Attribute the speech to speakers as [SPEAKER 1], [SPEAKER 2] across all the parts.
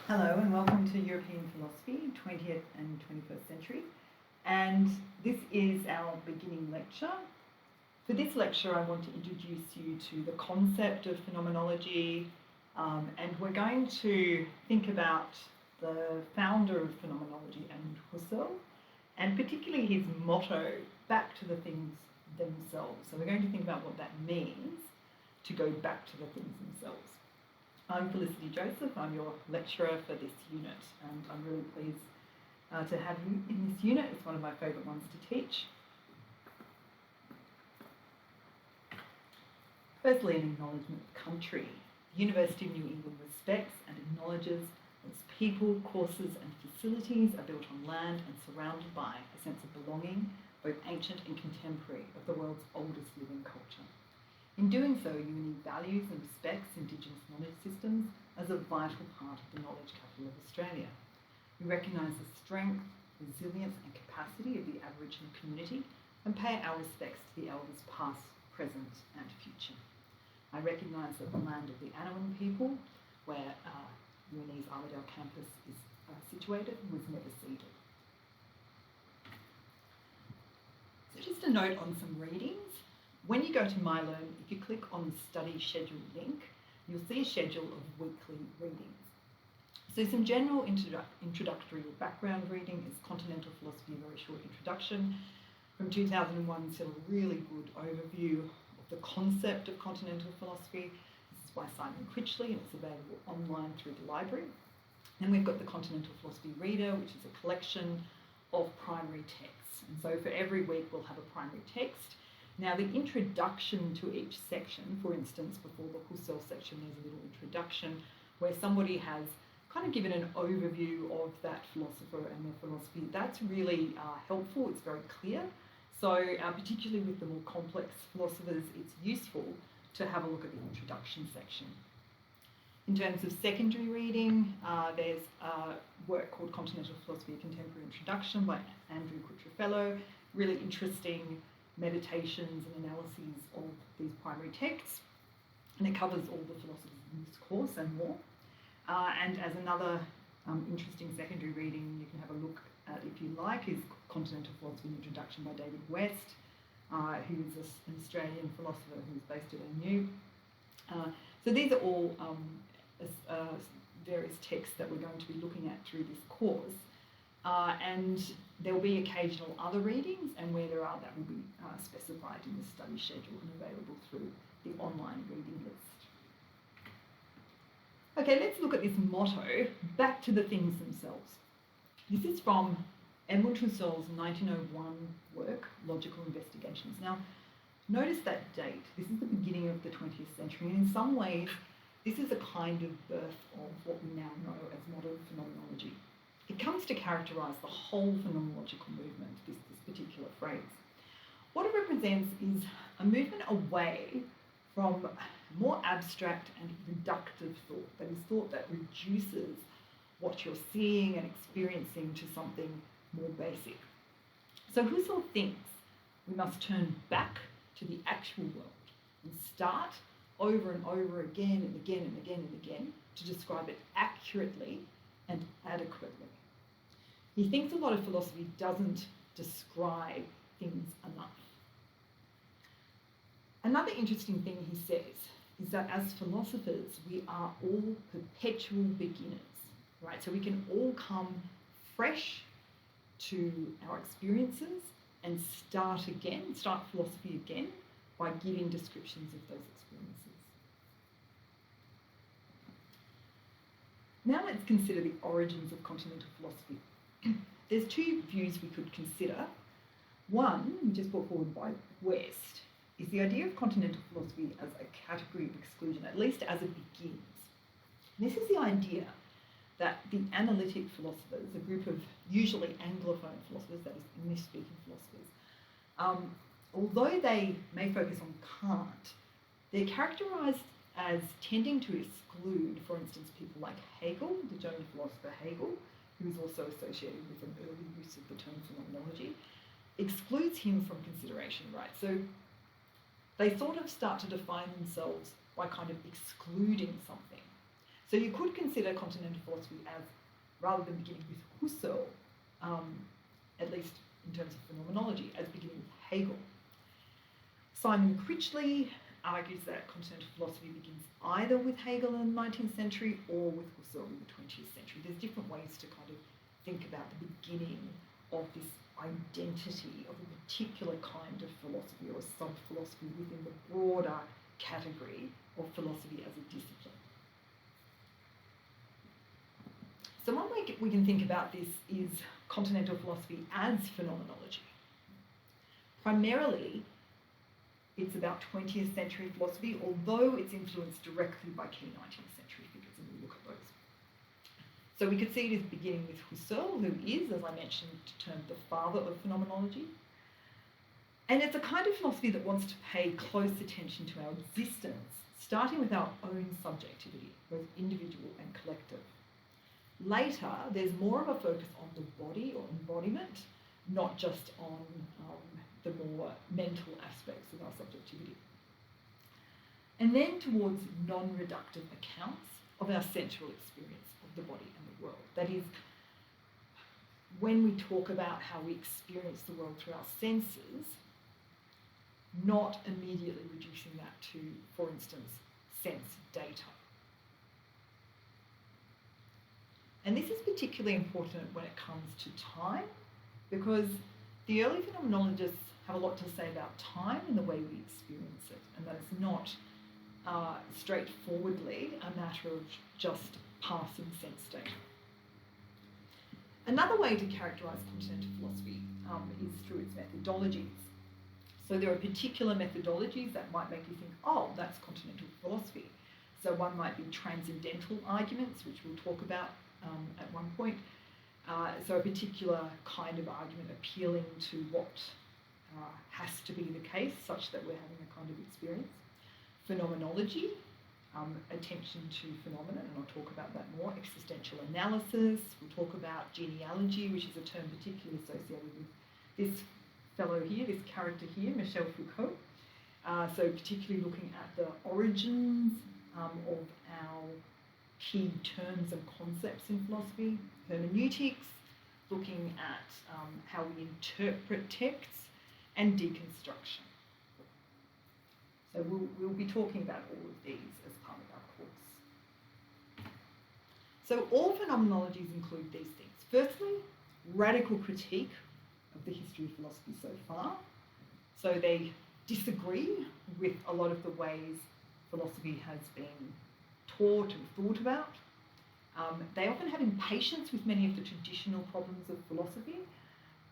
[SPEAKER 1] Hello and welcome to European Philosophy, 20th and 21st century. And this is our beginning lecture. For this lecture, I want to introduce you to the concept of phenomenology, and we're going to think about the founder of phenomenology, Edmund Husserl, and particularly his motto, back to the things themselves. So we're going to think about what that means to go back to the things themselves. I'm Felicity Joseph, I'm your lecturer for this unit, and I'm really pleased to have you in this unit. It's one of my favourite ones to teach. Firstly, an acknowledgement of country. The University of New England respects and acknowledges that its people, courses and facilities are built on land and surrounded by a sense of belonging, both ancient and contemporary, of the world's oldest living culture. In doing so, UNE values and respects Indigenous knowledge systems as a vital part of the knowledge capital of Australia. We recognise the strength, resilience and capacity of the Aboriginal community and pay our respects to the elders past, present and future. I recognise that the land of the Anawin people, where UNE's Armidale campus is situated, was never ceded. So just a note on some readings. When you go to MyLearn, if you click on the study schedule link, you'll see a schedule of weekly readings. So some general introductory or background reading is Continental Philosophy, a very short introduction. From 2001, still a really good overview of the concept of continental philosophy. This is by Simon Critchley and it's available online through the library. Then we've got the Continental Philosophy Reader, which is a collection of primary texts. And so for every week we'll have a primary text. Now the introduction to each section, for instance, before the Husserl section, there's a little introduction where somebody has kind of given an overview of that philosopher and their philosophy. That's really helpful, it's very clear. So particularly with the more complex philosophers, it's useful to have a look at the introduction section. In terms of secondary reading, there's a work called Continental Philosophy, a Contemporary Introduction by Andrew Cutruffello, really interesting meditations and analyses of these primary texts, and it covers all the philosophers in this course and more. And as another interesting secondary reading you can have a look at if you like is Continental Philosophy Introduction by David West, who is an Australian philosopher who's based at ANU. So these are all various texts that we're going to be looking at through this course. And there will be occasional other readings, and where there are, that will be specified in the study schedule and available through the online reading list. Okay, let's look at this motto, back to the things themselves. This is from Edmund Husserl's 1901 work, Logical Investigations. Now, notice that date. This is the beginning of the 20th century, and in some ways, this is a kind of birth of what we now know as modern phenomenology. It comes to characterise the whole phenomenological movement, this particular phrase. What it represents is a movement away from more abstract and reductive thought, that is thought that reduces what you're seeing and experiencing to something more basic. So Husserl thinks we must turn back to the actual world and start over and over again and again and again and again to describe it accurately and adequately. He thinks a lot of philosophy doesn't describe things enough. Another interesting thing he says is that as philosophers, we are all perpetual beginners, right? So we can all come fresh to our experiences and start philosophy again by giving descriptions of those experiences. Now let's consider the origins of continental philosophy. There's two views we could consider. One, which is put forward by West, is the idea of continental philosophy as a category of exclusion, at least as it begins. And this is the idea that the analytic philosophers, a group of usually Anglophone philosophers, that is English-speaking philosophers, although they may focus on Kant, they're characterised as tending to exclude, for instance, people like Hegel, the German philosopher Hegel, who is also associated with an early use of the term phenomenology, excludes him from consideration, right? So they sort of start to define themselves by kind of excluding something. So you could consider continental philosophy as, rather than beginning with Husserl, at least in terms of phenomenology, as beginning with Hegel. Simon Critchley argues that continental philosophy begins either with Hegel in the 19th century or with Husserl in the 20th century. There's different ways to kind of think about the beginning of this identity of a particular kind of philosophy or a sub-philosophy within the broader category of philosophy as a discipline. So one way we can think about this is continental philosophy as phenomenology. Primarily, it's about 20th century philosophy, although it's influenced directly by key 19th century figures, and we'll look at those. So we could see it as beginning with Husserl, who is, as I mentioned, termed the father of phenomenology. And it's a kind of philosophy that wants to pay close attention to our existence, starting with our own subjectivity, both individual and collective. Later, there's more of a focus on the body or embodiment, not just on the more mental aspects of our subjectivity. And then towards non-reductive accounts of our sensual experience of the body and the world. That is, when we talk about how we experience the world through our senses, not immediately reducing that to, for instance, sense data. And this is particularly important when it comes to time, because the early phenomenologists have a lot to say about time and the way we experience it, and that it's not straightforwardly a matter of just passing sense data. Another way to characterise continental philosophy is through its methodologies. So there are particular methodologies that might make you think, oh, that's continental philosophy. So one might be transcendental arguments, which we'll talk about at one point. So a particular kind of argument appealing to what has to be the case, such that we're having a kind of experience. Phenomenology, attention to phenomena, and I'll talk about that more. Existential analysis, we'll talk about genealogy, which is a term particularly associated with this fellow here, this character here, Michel Foucault. So particularly looking at the origins of our key terms and concepts in philosophy. Hermeneutics, looking at how we interpret texts, and deconstruction. So we'll be talking about all of these as part of our course. So all phenomenologies include these things. Firstly, radical critique of the history of philosophy so far. So they disagree with a lot of the ways philosophy has been taught and thought about. They often have impatience with many of the traditional problems of philosophy.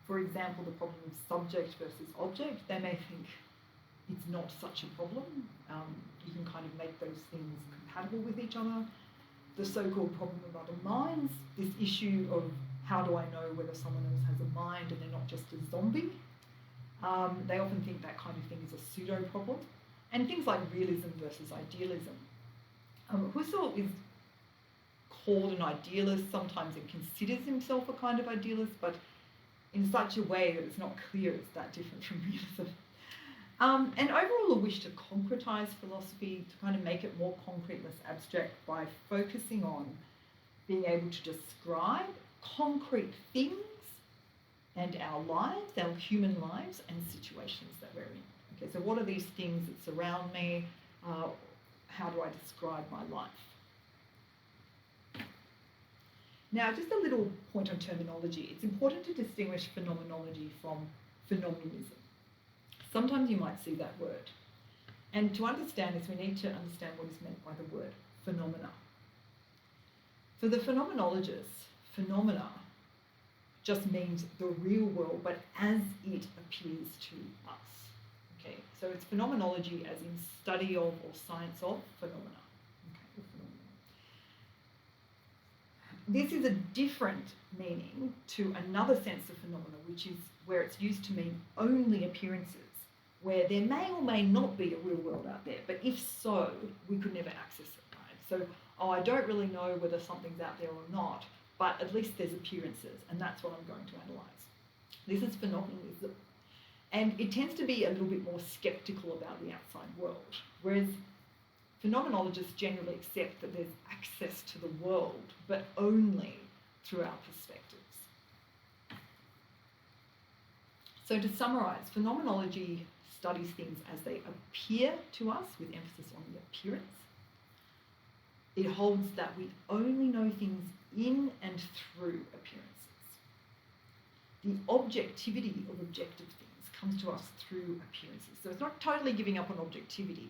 [SPEAKER 1] For example, the problem of subject versus object. They may think it's not such a problem. You can kind of make those things compatible with each other. The so-called problem of other minds, this issue of how do I know whether someone else has a mind and they're not just a zombie. They often think that kind of thing is a pseudo-problem. And things like realism versus idealism. Husserl is called an idealist sometimes and considers himself a kind of idealist, but in such a way that it's not clear it's that different from realism. And overall a wish to concretise philosophy, to kind of make it more concrete, less abstract, by focusing on being able to describe concrete things and our lives, our human lives and situations that we're in. Okay, so what are these things that surround me? How do I describe my life? Now, just a little point on terminology. It's important to distinguish phenomenology from phenomenism. Sometimes you might see that word. And to understand this, we need to understand what is meant by the word phenomena. For the phenomenologists, phenomena just means the real world, but as it appears to us. Okay, so it's phenomenology as in study of or science of phenomena. Okay, this is a different meaning to another sense of phenomena, which is where it's used to mean only appearances, where there may or may not be a real world out there, but if so, we could never access it, right? So, I don't really know whether something's out there or not, but at least there's appearances, and that's what I'm going to analyse. This is phenomenalism. And it tends to be a little bit more sceptical about the outside world, whereas phenomenologists generally accept that there's access to the world, but only through our perspectives. So to summarise, phenomenology studies things as they appear to us, with emphasis on the appearance. It holds that we only know things in and through appearances. The objectivity of objective things comes to us through appearances. So it's not totally giving up on objectivity,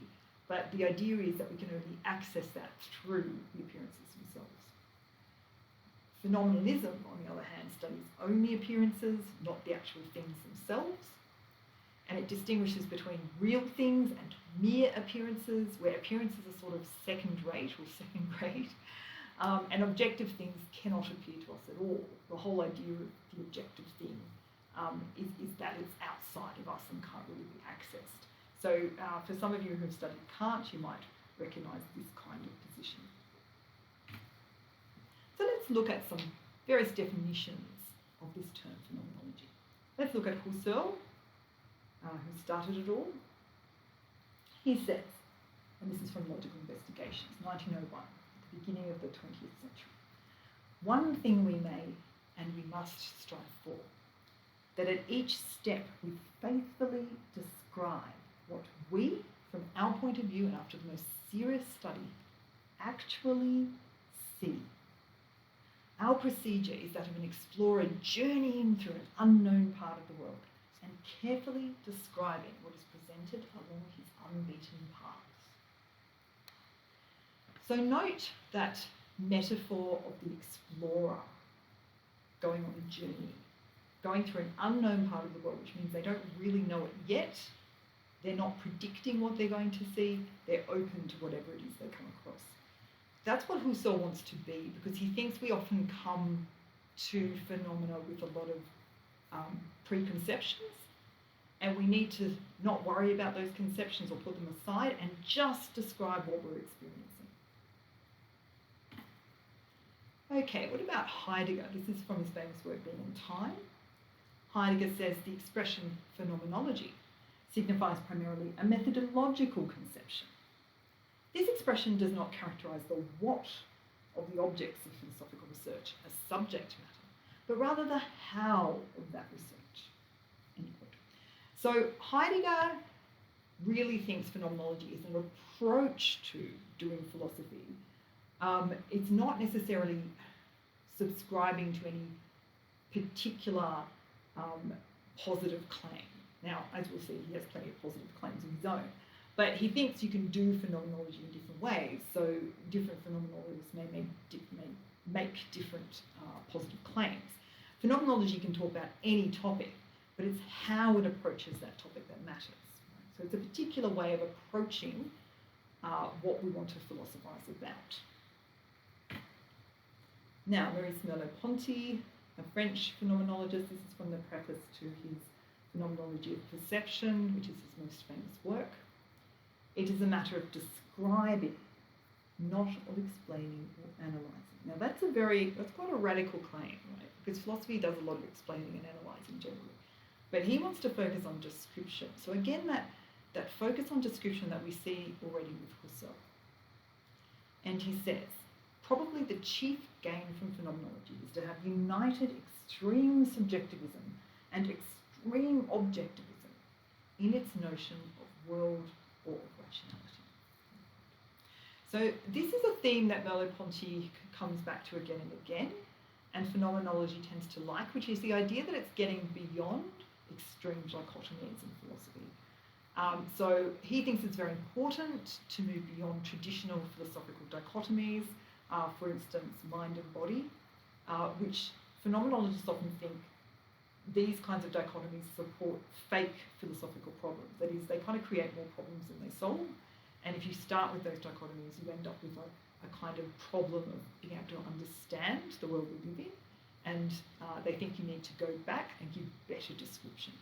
[SPEAKER 1] but the idea is that we can only access that through the appearances themselves. Phenomenalism, on the other hand, studies only appearances, not the actual things themselves. And it distinguishes between real things and mere appearances, where appearances are sort of second rate or second grade, and objective things cannot appear to us at all. The whole idea of the objective thing is that it's outside of us and can't really be accessed. So for some of you who have studied Kant, you might recognise this kind of position. So let's look at some various definitions of this term phenomenology. Let's look at Husserl, who started it all. He says, and this is from Logical Investigations, 1901, at the beginning of the 20th century, one thing we may and we must strive for, that at each step we faithfully describe what we, from our point of view and after the most serious study, actually see. Our procedure is that of an explorer journeying through an unknown part of the world and carefully describing what is presented along his unbeaten paths. So note that metaphor of the explorer going on a journey, going through an unknown part of the world, which means they don't really know it yet. They're not predicting what they're going to see. They're open to whatever it is they come across. That's what Husserl wants to be, because he thinks we often come to phenomena with a lot of preconceptions, and we need to not worry about those conceptions or put them aside and just describe what we're experiencing. Okay, what about Heidegger? This is from his famous work, Being and Time. Heidegger says the expression phenomenology signifies primarily a methodological conception. This expression does not characterise the what of the objects of philosophical research as subject matter, but rather the how of that research. End quote. So Heidegger really thinks phenomenology is an approach to doing philosophy. It's not necessarily subscribing to any particular positive claim. Now, as we'll see, he has plenty of positive claims of his own. But he thinks you can do phenomenology in different ways. So different phenomenologists may make different positive claims. Phenomenology can talk about any topic, but it's how it approaches that topic that matters. Right? So it's a particular way of approaching what we want to philosophise about. Now, Maurice Merleau-Ponty, a French phenomenologist, this is from the preface to his Phenomenology of Perception, which is his most famous work. It is a matter of describing, not of explaining or analysing. Now that's quite a radical claim, right? Because philosophy does a lot of explaining and analysing generally. But he wants to focus on description. So again, that focus on description that we see already with Husserl. And he says, probably the chief gain from phenomenology is to have united extreme subjectivism and extreme objectivism in its notion of world or of rationality. So this is a theme that Merleau-Ponty comes back to again and again, and phenomenology tends to like, which is the idea that it's getting beyond extreme dichotomies in philosophy. So he thinks it's very important to move beyond traditional philosophical dichotomies, for instance, mind and body, which phenomenologists often think these kinds of dichotomies support fake philosophical problems. That is, they kind of create more problems than they solve. And if you start with those dichotomies, you end up with a kind of problem of being able to understand the world we live in. And they think you need to go back and give better descriptions.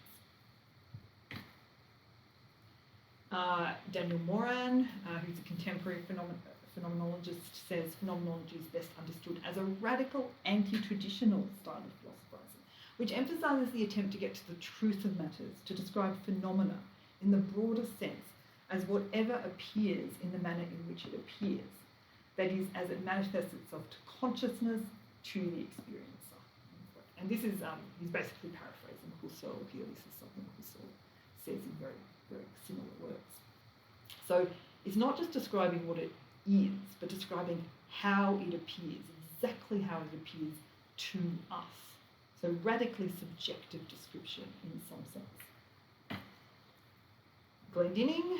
[SPEAKER 1] Daniel Moran, who's a contemporary phenomenologist, says phenomenology is best understood as a radical anti-traditional style of philosophizing, which emphasises the attempt to get to the truth of matters, to describe phenomena in the broadest sense, as whatever appears in the manner in which it appears, that is, as it manifests itself to consciousness, to the experiencer. And this is, he's basically paraphrasing Husserl here. This is something Husserl says in very, very similar words. So it's not just describing what it is, but describing how it appears, exactly how it appears to us. So radically subjective description in some sense. Glendinning,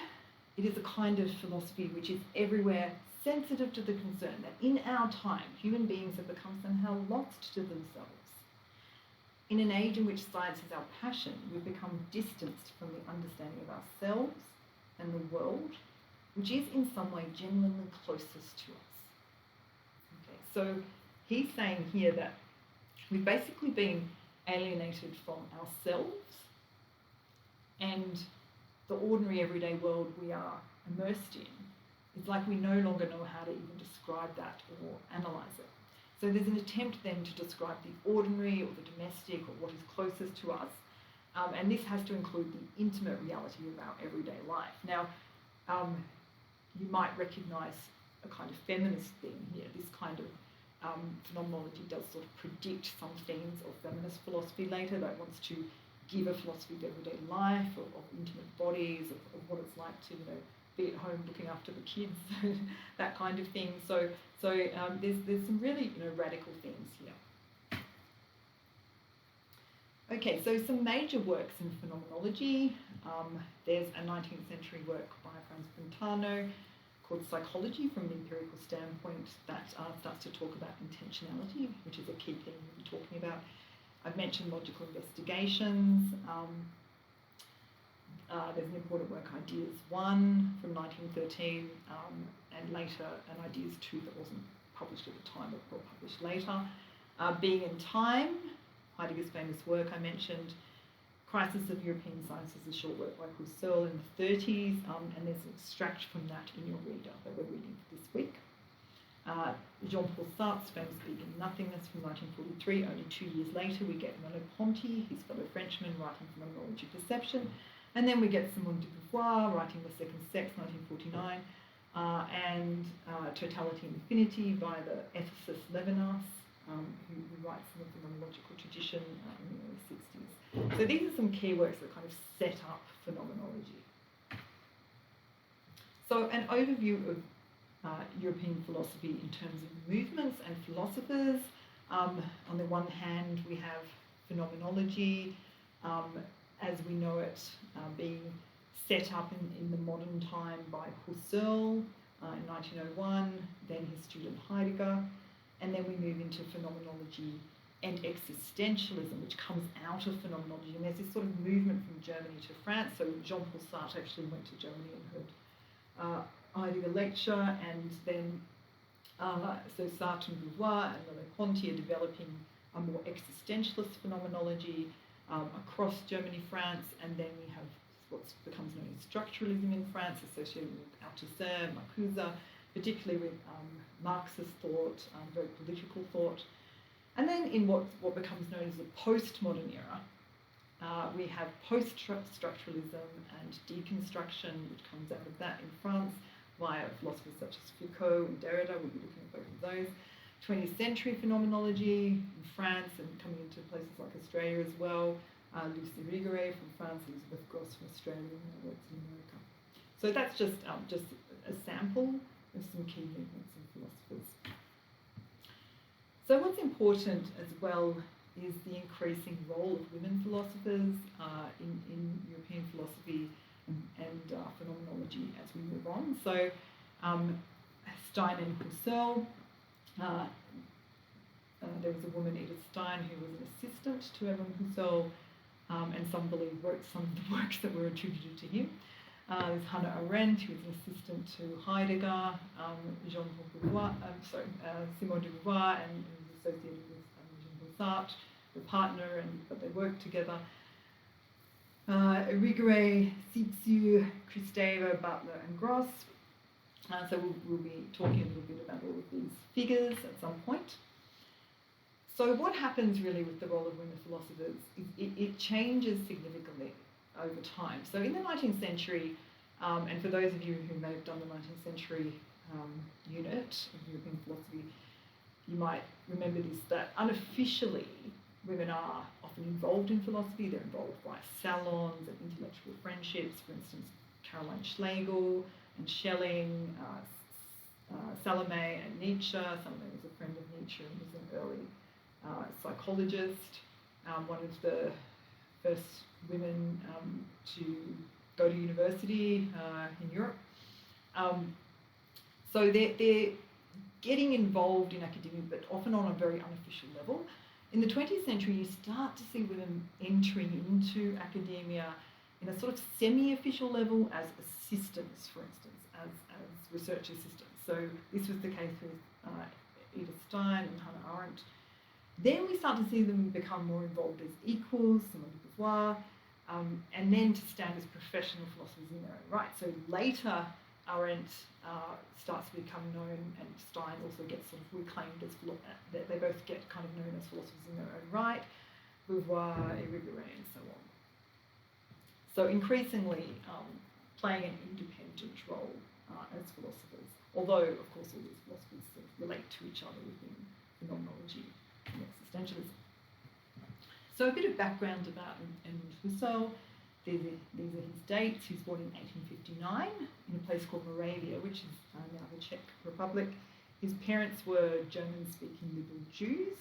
[SPEAKER 1] it is a kind of philosophy which is everywhere sensitive to the concern that in our time, human beings have become somehow lost to themselves. In an age in which science is our passion, we've become distanced from the understanding of ourselves and the world, which is in some way genuinely closest to us. Okay, so he's saying here that we've basically been alienated from ourselves and the ordinary everyday world we are immersed in. It's like we no longer know how to even describe that or analyse it. So there's an attempt then to describe the ordinary or the domestic or what is closest to us, and this has to include the intimate reality of our everyday life. Now, you might recognise a kind of feminist theme here. This kind of phenomenology does sort of predict some themes of feminist philosophy later, that wants to give a philosophy of everyday life, of intimate bodies, of what it's like to, be at home looking after the kids, that kind of thing. So there's some really, radical themes here. Okay, so some major works in phenomenology. There's a 19th century work by Franz Brentano called Psychology from an Empirical Standpoint that starts to talk about intentionality, which is a key thing we're talking about. I've mentioned logical investigations. There's an important work, Ideas 1 from 1913, and later an Ideas 2 that wasn't published at the time but got published later. Being in Time, Heidegger's famous work I mentioned. Crisis of European Science is a short work by Husserl in the 30s, and there's an extract from that in your reader that we're reading for this week. Jean-Paul Sartre's famous Vegan Nothingness from 1943. Only 2 years later we get Merleau-Ponty, his fellow Frenchman, writing Phenomenology of Perception. And then we get Simone de Beauvoir writing The Second Sex, 1949, and Totality and Infinity by the ethicist Levinas, who writes in the phenomenological tradition in the early 60s. So these are some key works that kind of set up phenomenology. So an overview of European philosophy in terms of movements and philosophers. On the one hand, we have phenomenology, as we know it, being set up in the modern time by Husserl in 1901, then his student Heidegger, and then we move into phenomenology and existentialism, which comes out of phenomenology. And there's this sort of movement from Germany to France. So Jean-Paul Sartre actually went to Germany and heard Heidegger lecture, and then so Sartre and Beauvoir and Merleau-Ponty are developing a more existentialist phenomenology across Germany, France, and then we have what becomes known as structuralism in France, associated with Althusser, Marcuse, particularly with Marxist thought, very political thought. And then in what becomes known as the postmodern era, we have post-structuralism and deconstruction, which comes out of that in France, via philosophers such as Foucault and Derrida. We'll be looking at both of those. 20th century phenomenology in France and coming into places like Australia as well. Lucy Rigouret from France, Elizabeth Gross from Australia, and her works in America. So that's just a sample of some key movements and philosophers. So what's important as well is the increasing role of women philosophers in European philosophy and phenomenology as we move on. So Stein and Husserl. There was a woman, Edith Stein, who was an assistant to Evelyn Husserl, and some believe wrote some of the works that were attributed to him. There's Hannah Arendt, who was an assistant to Heidegger, Simone de Beauvoir, and was associated with Jean-Paul Sartre, the partner, but they worked together. Rigouret, Cixous, Kristeva, Butler, and Gross. So we'll be talking a little bit about all of these figures at some point. So what happens really with the role of women philosophers is it changes significantly over time. So in the 19th century, And for those of you who may have done the 19th century unit of European philosophy, you might remember this, that unofficially women are often involved in philosophy. They're involved by salons and intellectual friendships. For instance, Caroline Schlegel and Schelling, Salome and Nietzsche. Salome was a friend of Nietzsche and was an early psychologist, one of the first women to go to university in Europe. So they're getting involved in academia, but often on a very unofficial level. In the 20th century, you start to see women entering into academia in a sort of semi-official level as assistants, for instance, as research assistants. So this was the case with Edith Stein and Hannah Arendt. Then we start to see them become more involved as equals, Simone de Beauvoir, and then to stand as professional philosophers in their own right. So later, Arendt starts to become known, and Stein also gets sort of reclaimed as they both get kind of known as philosophers in their own right, Beauvoir, Irigaray, and so on. So increasingly playing an independent role as philosophers, although of course all these philosophers sort of relate to each other within phenomenology and existentialism. So a bit of background about Edmund Husserl. These are his dates. He was born in 1859 in a place called Moravia, which is now the Czech Republic. His parents were German-speaking liberal Jews.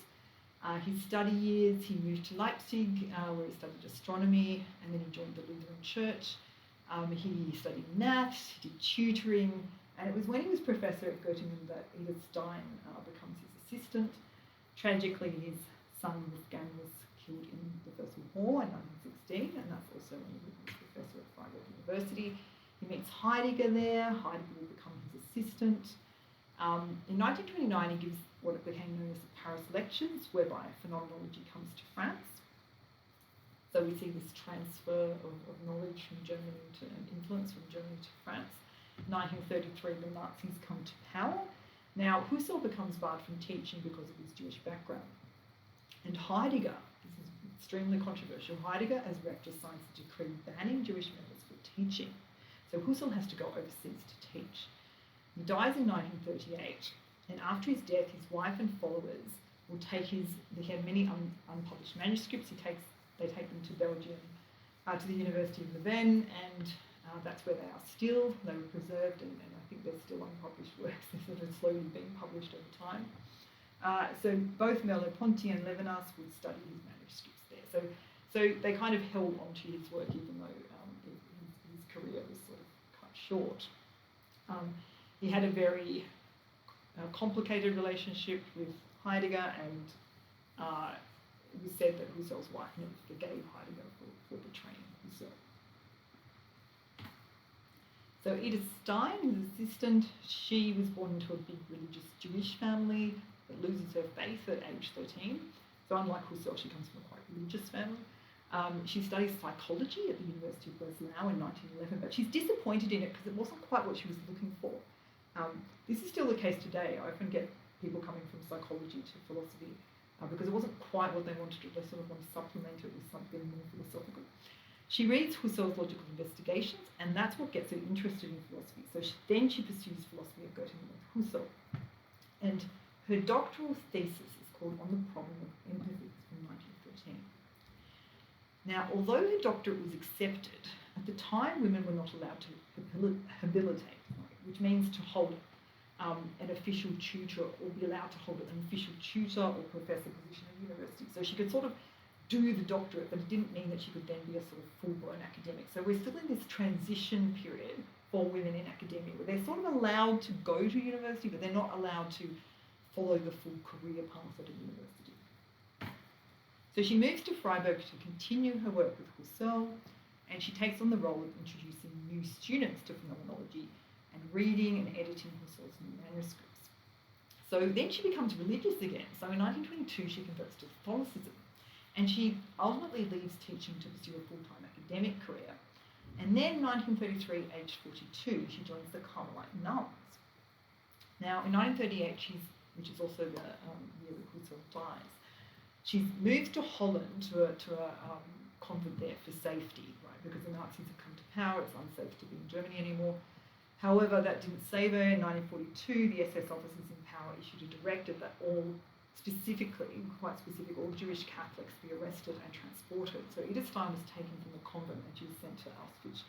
[SPEAKER 1] His study years, he moved to Leipzig, where he studied astronomy, and then he joined the Lutheran Church. He studied maths, he did tutoring, and it was when he was professor at Göttingen that Edith Stein becomes his assistant. Tragically, his son Wolfgang was killed in the First World War in 1916, and that's also when he becomes professor at Freiburg University. He meets Heidegger there. Heidegger will become his assistant. In 1929, he gives what became known as the Paris Lectures, whereby phenomenology comes to France. So we see this transfer of knowledge from Germany to, and influence from Germany to France. In 1933, the Nazis come to power. Now, Husserl becomes barred from teaching because of his Jewish background. And Heidegger, this is extremely controversial, Heidegger as rector signs a decree banning Jewish members for teaching. So Husserl has to go overseas to teach. He dies in 1938, and after his death, his wife and followers will take they have many unpublished manuscripts. They take them to Belgium, to the University of Leuven, and that's where they are still. They were preserved, and I think they're still unpublished works. They're sort of slowly being published over time. So both Merleau-Ponty and Levinas would study his manuscripts there. So they kind of held on to his work, even though his career was sort of cut short. He had a very complicated relationship with Heidegger, and it was said that Husserl's wife never forgave Heidegger for betraying Husserl. So Edith Stein, his assistant, she was born into a big religious Jewish family that loses her faith at age 13. So unlike Husserl, she comes from a quite religious family. She studies psychology at the University of Breslau in 1911, but she's disappointed in it because it wasn't quite what she was looking for. This is still the case today. I often get people coming from psychology to philosophy because it wasn't quite what they wanted to do. They sort of want to supplement it with something more philosophical. She reads Husserl's logical investigations, and that's what gets her interested in philosophy. So then she pursues philosophy at Göttingen with Husserl. And her doctoral thesis is called On the Problem of Empathy from 1913. Now, although her doctorate was accepted, at the time women were not allowed to habilitate, which means to hold an official tutor or be allowed to hold an official tutor or professor position at university. So she could sort of do the doctorate, but it didn't mean that she could then be a sort of full-blown academic. So we're still in this transition period for women in academia, where they're sort of allowed to go to university, but they're not allowed to follow the full career path at a university. So she moves to Freiburg to continue her work with Husserl, and she takes on the role of introducing new students to phenomenology and reading and editing Husserl's new manuscripts. So then she becomes religious again. So in 1922, she converts to Catholicism, and she ultimately leaves teaching to pursue a full-time academic career. And then in 1933, aged 42, she joins the Carmelite nuns. Now, in 1938, which is also the year that Husserl dies, she moves to Holland to a convent there for safety, right? Because the Nazis had come to power, it's unsafe to be in Germany anymore. However, that didn't save her. In 1942, the SS officers in power issued a directive that all Jewish Catholics be arrested and transported. So Edith Stein was taken from the convent and she was sent to Auschwitz,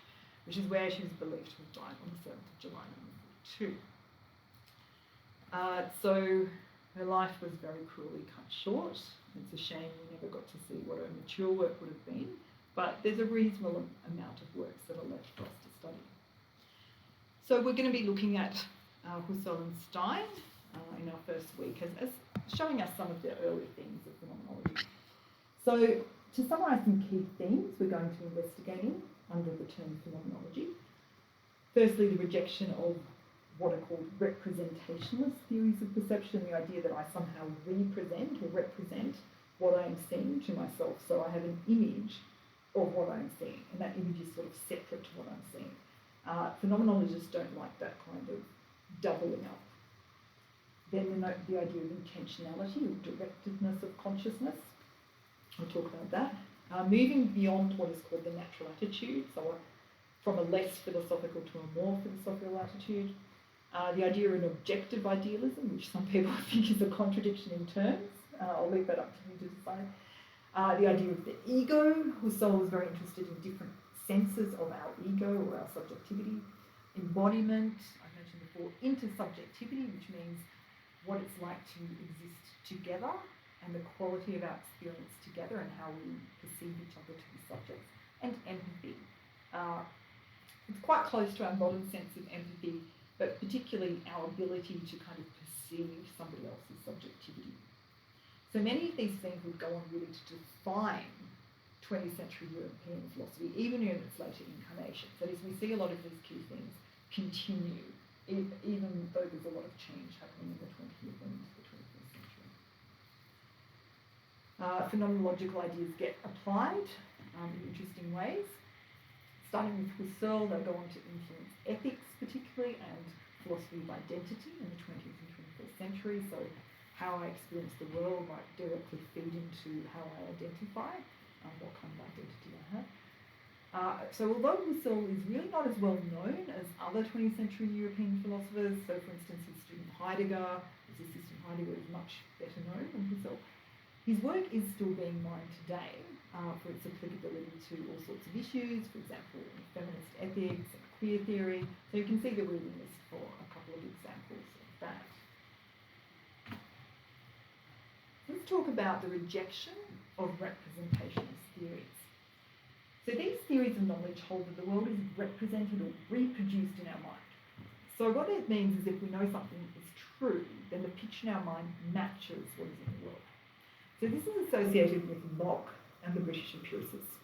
[SPEAKER 1] which is where she was believed to have died on the 7th of July 1942. So her life was very cruelly cut short. It's a shame we never got to see what her mature work would have been, but there's a reasonable amount of works that are left for us to study. So we're going to be looking at Husserl and Stein in our first week as showing us some of the early themes of phenomenology. So to summarise some key themes we're going to investigate in under the term phenomenology. Firstly, the rejection of what are called representationalist theories of perception, the idea that I somehow represent or represent what I am seeing to myself. So I have an image of what I'm seeing, and that image is sort of separate to what I'm seeing. Phenomenologists don't like that kind of doubling up. Then the idea of intentionality or directedness of consciousness. I'll talk about that. Moving beyond what is called the natural attitude, so from a less philosophical to a more philosophical attitude. The idea of an objective idealism, which some people think is a contradiction in terms. I'll leave that up to you to decide. The idea of the ego. Husserl was very interested in different senses of our ego or our subjectivity. Embodiment, I mentioned before, intersubjectivity, which means what it's like to exist together and the quality of our experience together and how we perceive each other to be subjects. And empathy. It's quite close to our modern sense of empathy, but particularly our ability to kind of perceive somebody else's subjectivity. So many of these things would go on really to define 20th century European philosophy, even in its later incarnations. That is, we see a lot of these key things continue, even though there's a lot of change happening in the 20th and into the 21st century. Phenomenological ideas get applied in interesting ways. Starting with Husserl, they go on to influence ethics particularly and philosophy of identity in the 20th and 21st century. So how I experience the world might directly feed into how I identify, what kind of identity I have. So although Husserl is really not as well known as other 20th century European philosophers, so for instance his student Heidegger, his assistant Heidegger is much better known than Husserl, his work is still being mined today for its applicability to all sorts of issues, for example, feminist ethics and queer theory. So you can see the reading list for a couple of examples of that. Let's talk about the rejection of representationalist theories. So these theories of knowledge hold that the world is represented or reproduced in our mind. So what it means is if we know something is true, then the picture in our mind matches what is in the world. So this is associated with Locke and the British empiricists.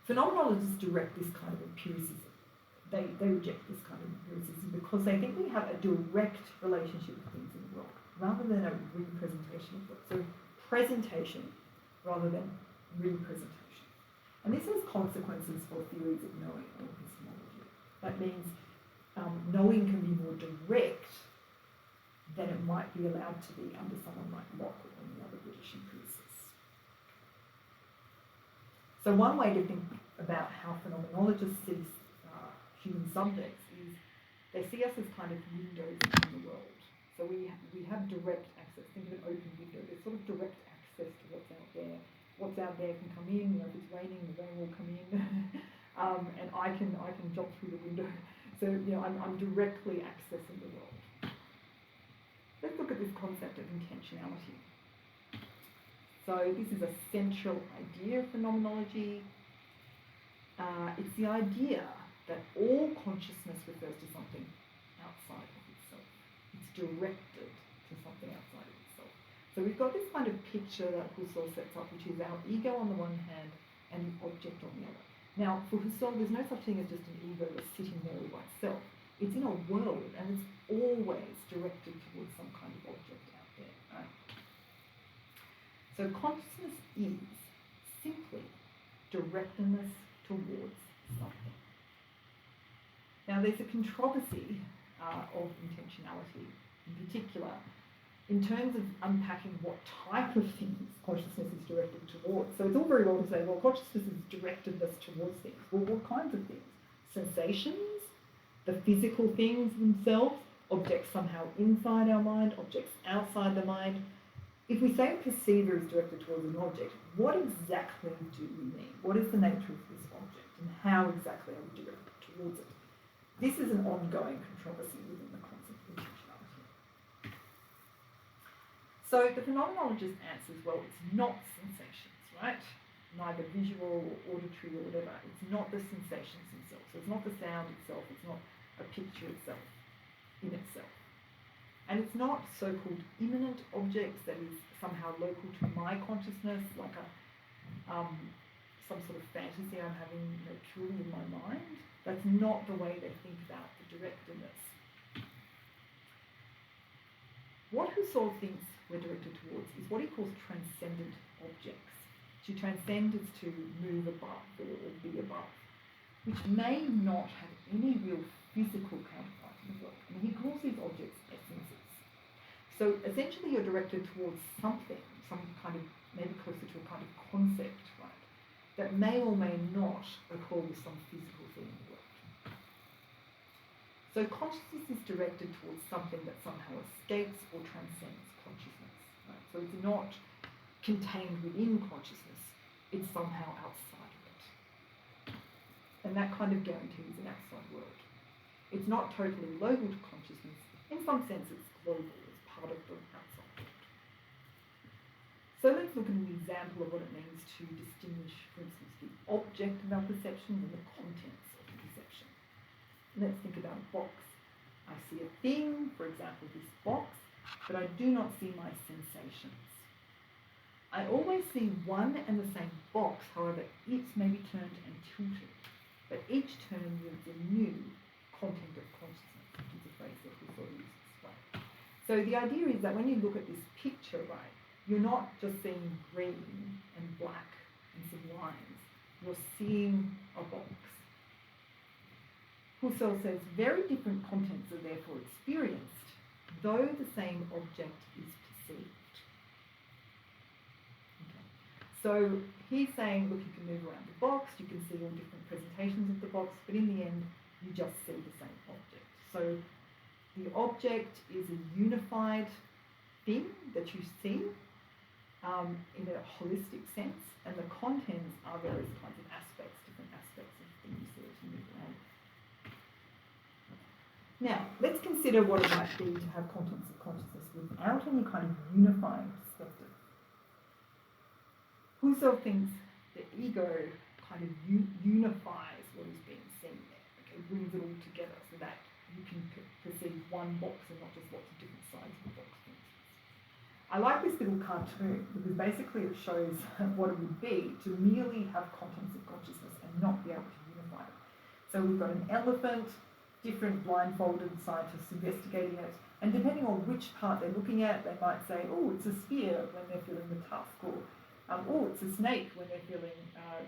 [SPEAKER 1] Phenomenologists direct this kind of empiricism. They reject this kind of empiricism because they think we have a direct relationship with things in the world, rather than a representation of it. So presentation rather than representation. And this has consequences for theories of knowing or epistemology. That means knowing can be more direct than it might be allowed to be under someone like Locke or any other British empiricists. So one way to think about how phenomenologists see human subjects is they see us as kind of windows in the world. So we have direct access. Think of an open window. There's sort of direct access to what's out there. What's out there can come in. If it's raining, the rain will come in, and I can jump through the window. So I'm directly accessing the world. Let's look at this concept of intentionality. So this is a central idea of phenomenology. It's the idea that all consciousness refers to something outside of itself. It's directed to something outside of itself. So we've got this kind of picture that Husserl sets up, which is our ego on the one hand and the object on the other. Now, for Husserl, there's no such thing as just an ego that's sitting there by itself. It's in a world, and it's always directed towards some kind of object out there. Right? So consciousness is simply directedness towards something. Now, there's a controversy of intentionality. In particular, in terms of unpacking what type of things consciousness is directed towards. So it's all very well to say, well, consciousness is directedness towards things. Well, what kinds of things? Sensations, the physical things themselves, objects somehow inside our mind, objects outside the mind. If we say a perceiver is directed towards an object, what exactly do we mean? What is the nature of this object and how exactly are we directed towards it? This is an ongoing controversy within the concept of intentionality. So the phenomenologist answers, well, it's not sensations, right? Neither visual or auditory or whatever. It's not the sensations themselves. So it's not the sound itself. It's not a picture itself, in itself. And it's not so-called immanent objects that is somehow local to my consciousness, like some sort of fantasy I'm having, truly in my mind. That's not the way they think about the directedness. What Husserl thinks we're directed towards is what he calls transcendent objects. To transcend is to move above or be above, which may not have any real physical counterpart in the world. I mean, he calls these objects essences. So essentially you're directed towards something, some kind of, maybe closer to a kind of concept, right, that may or may not occur with some physical thing in the world. So consciousness is directed towards something that somehow escapes or transcends consciousness, right? So it's not contained within consciousness, it's somehow outside of it. And that kind of guarantees an outside world. It's not totally local to consciousness. In some sense, it's global, it's part of the outside world. So let's look at an example of what it means to distinguish, for instance, the object of our perception and the contents of the perception. Let's think about a box. I see a thing, for example, this box, but I do not see my sensations. I always see one and the same box, however, it's maybe turned and tilted, but each turn yields a new content of consciousness, which is a phrase that we sort of use this way. So the idea is that when you look at this picture, right, you're not just seeing green and black and some lines, you're seeing a box. Husserl says very different contents are therefore experienced, though the same object is perceived. So he's saying, look, you can move around the box, you can see all different presentations of the box, but in the end, you just see the same object. So the object is a unified thing that you see in a holistic sense, and the contents are various kinds of aspects, different aspects of the thing you see as you move around. Now, let's consider what it might be to have contents of consciousness without any kind of unifying perspective. Husserl thinks the ego kind of unifies what is being seen there, okay, brings it all together so that you can perceive one box and not just lots of different sides of the box, for instance. I like this little cartoon because basically it shows what it would be to merely have contents of consciousness and not be able to unify it. So we've got an elephant, different blindfolded scientists investigating it, and depending on which part they're looking at, they might say, oh, it's a spear when they're feeling the tusk, or oh, it's a snake when they're feeling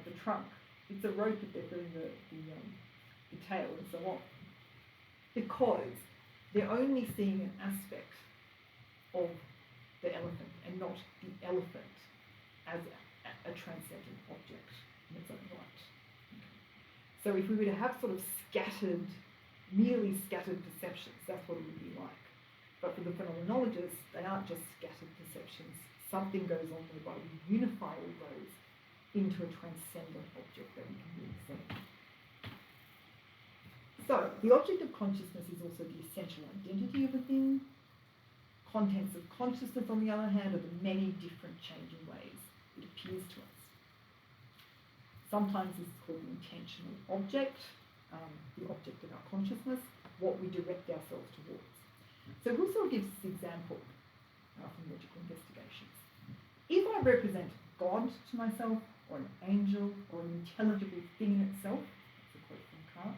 [SPEAKER 1] the trunk. It's a rope if they're feeling the tail, and so on. Because they're only seeing an aspect of the elephant and not the elephant as a transcendent object in its own right. Okay. So if we were to have sort of merely scattered perceptions, that's what it would be like. But for the phenomenologists, they aren't just scattered perceptions. Something goes on whereby we unify all those into a transcendent object that we can really see. So, the object of consciousness is also the essential identity of a thing. Contents of consciousness, on the other hand, are the many different changing ways it appears to us. Sometimes this is called the intentional object, the object of our consciousness, what we direct ourselves towards. So Husserl gives this example from logical investigations. If I represent God to myself, or an angel, or an intelligible thing in itself, that's a quote from Kant,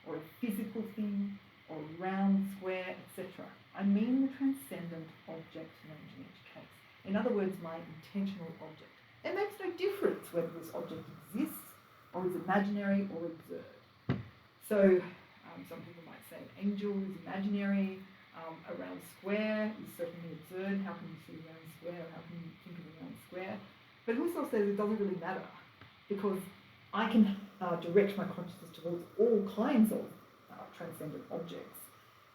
[SPEAKER 1] or a physical thing, or a round, square, etc., I mean the transcendent object named in each case. In other words, my intentional object. It makes no difference whether this object exists, or is imaginary, or absurd. So some people might say an angel is imaginary, A round square is certainly absurd. How can you see a round square? How can you think of a round square? But Husserl says it doesn't really matter because I can direct my consciousness towards all kinds of transcendent objects.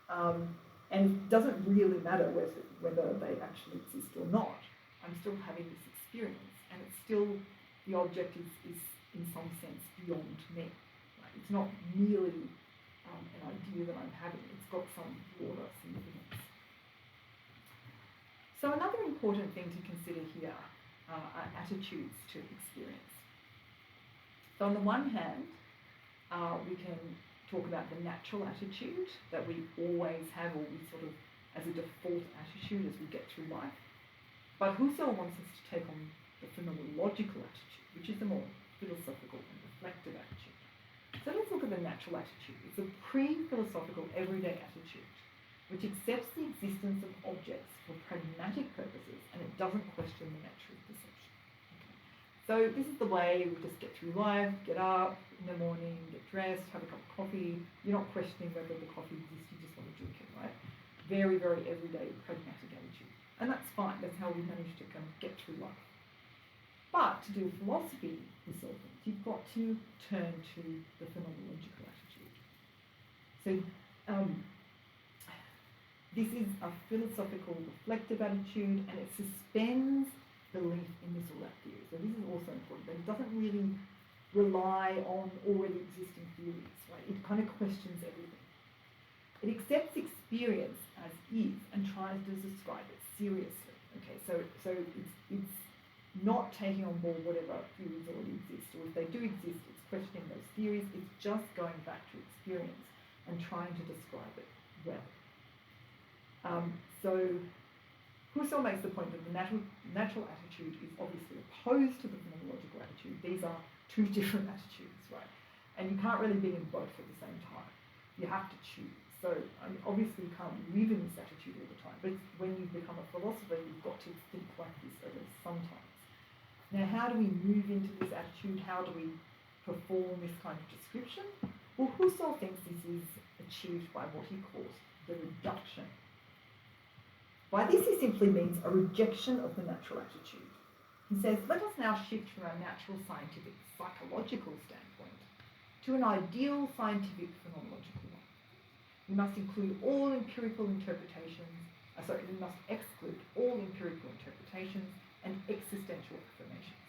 [SPEAKER 1] And it doesn't really matter whether they actually exist or not. I'm still having this experience, and it's still, the object is in some sense beyond me. Right? It's not merely an idea that I'm having, it's got some broader significance. So another important thing to consider here are attitudes to experience. So on the one hand, we can talk about the natural attitude that we always have, or we sort of as a default attitude as we get through life. But Husserl wants us to take on the phenomenological attitude, which is the more philosophical and reflective attitude. So let's look at the natural attitude. It's a pre-philosophical everyday attitude, which accepts the existence of objects for pragmatic purposes, and it doesn't question the nature of perception. So this is the way we just get through life, get up in the morning, get dressed, have a cup of coffee. You're not questioning whether the coffee exists, you just want to drink it, right? Very, very everyday pragmatic attitude. And that's fine, that's how we manage to kind of get through life. But to do philosophy with things, you've got to turn to the phenomenological attitude. So this is a philosophical reflective attitude, and it suspends belief in this or that theory. So this is also important, that it doesn't really rely on already existing theories, right? It kind of questions everything. It accepts experience as is and tries to describe it seriously. Okay, so it's not taking on board whatever theories already exist, or if they do exist, it's questioning those theories. It's just going back to experience and trying to describe it well. So Husserl makes the point that the natural attitude is obviously opposed to the phenomenological attitude. These are two different attitudes, right? And you can't really be in both at the same time. You have to choose. So obviously you can't live in this attitude all the time, but when you become a philosopher, you've got to think like this at least sometimes. Now, how do we move into this attitude? How do we perform this kind of description? Well, Husserl thinks this is achieved by what he calls the reduction. By this, he simply means a rejection of the natural attitude. He says, let us now shift from our natural scientific psychological standpoint to an ideal scientific phenomenological one. We must include all empirical interpretations, we must exclude all empirical interpretations and existential affirmations.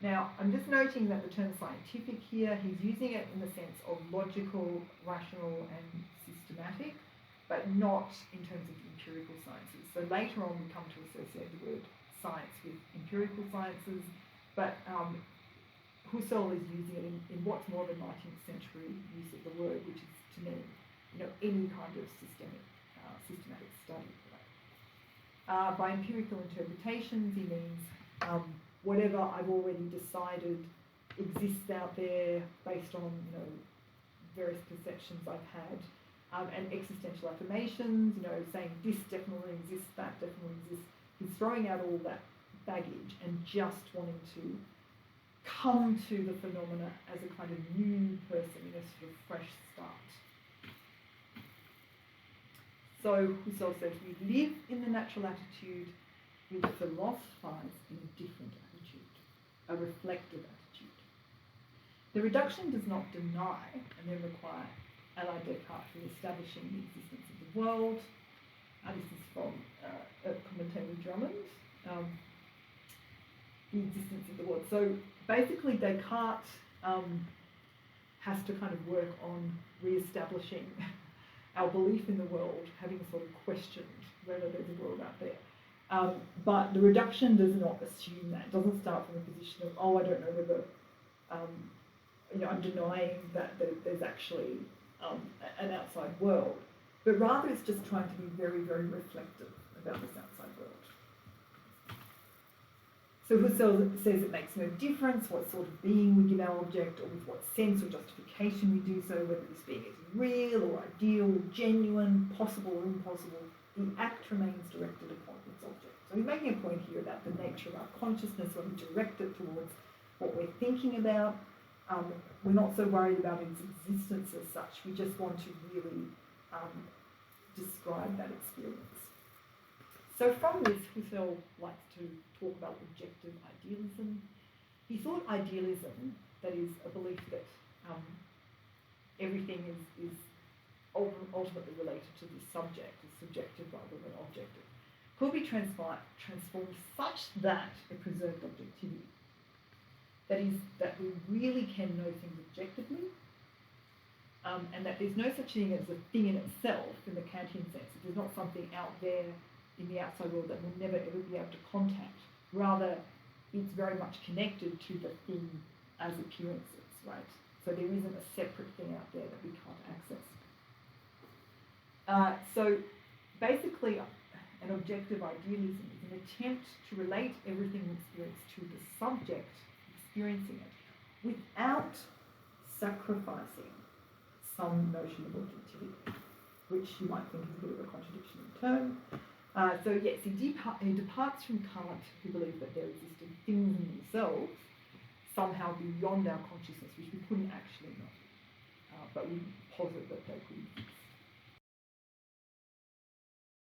[SPEAKER 1] Now, I'm just noting that the term scientific here, he's using it in the sense of logical, rational, and systematic, but not in terms of empirical sciences. So later on we come to associate the word science with empirical sciences, but Husserl is using it in what's more the 19th century use of the word, which is to mean, any kind of systematic study. Right? By empirical interpretations, he means whatever I've already decided exists out there based on various perceptions I've had. And existential affirmations, saying this definitely exists, that definitely exists. He's throwing out all that baggage and just wanting to come to the phenomena as a kind of new person in a sort of fresh start. So Husserl says we live in the natural attitude, we philosophize in a different attitude, a reflective attitude. The reduction does not deny and then require Alain Descartes in establishing the existence of the world. This is from Commentator Drummond, the existence of the world. So basically Descartes has to kind of work on re-establishing our belief in the world, having sort of questioned whether there's a world out there. But the reduction does not assume that. It doesn't start from a position of, I don't know whether, I'm denying that there's actually an outside world, but rather it's just trying to be very, very reflective about this outside world. So Husserl says it makes no difference what sort of being we give our object, or with what sense or justification we do so, whether this being is real or ideal, genuine, possible or impossible, the act remains directed upon its object. So he's making a point here about the nature of our consciousness when we direct it towards what we're thinking about. We're not so worried about its existence as such. We just want to really describe that experience. So from this, Husserl likes to talk about objective idealism. He thought idealism, that is a belief that everything is ultimately related to the subject, is subjective rather than objective, could be transformed such that it preserved objectivity. That is, that we really can know things objectively, and that there's no such thing as a thing in itself in the Kantian sense. There's not something out there in the outside world that we'll never ever be able to contact. Rather, it's very much connected to the thing as appearances, right? So there isn't a separate thing out there that we can't access. So basically, an objective idealism is an attempt to relate everything we experience to the subject experiencing it without sacrificing some notion of objectivity, which you might think is a bit of a contradiction in term. So yes, he departs from Kant, who believed that there existed things in themselves somehow beyond our consciousness, which we couldn't actually know, but we posit that they could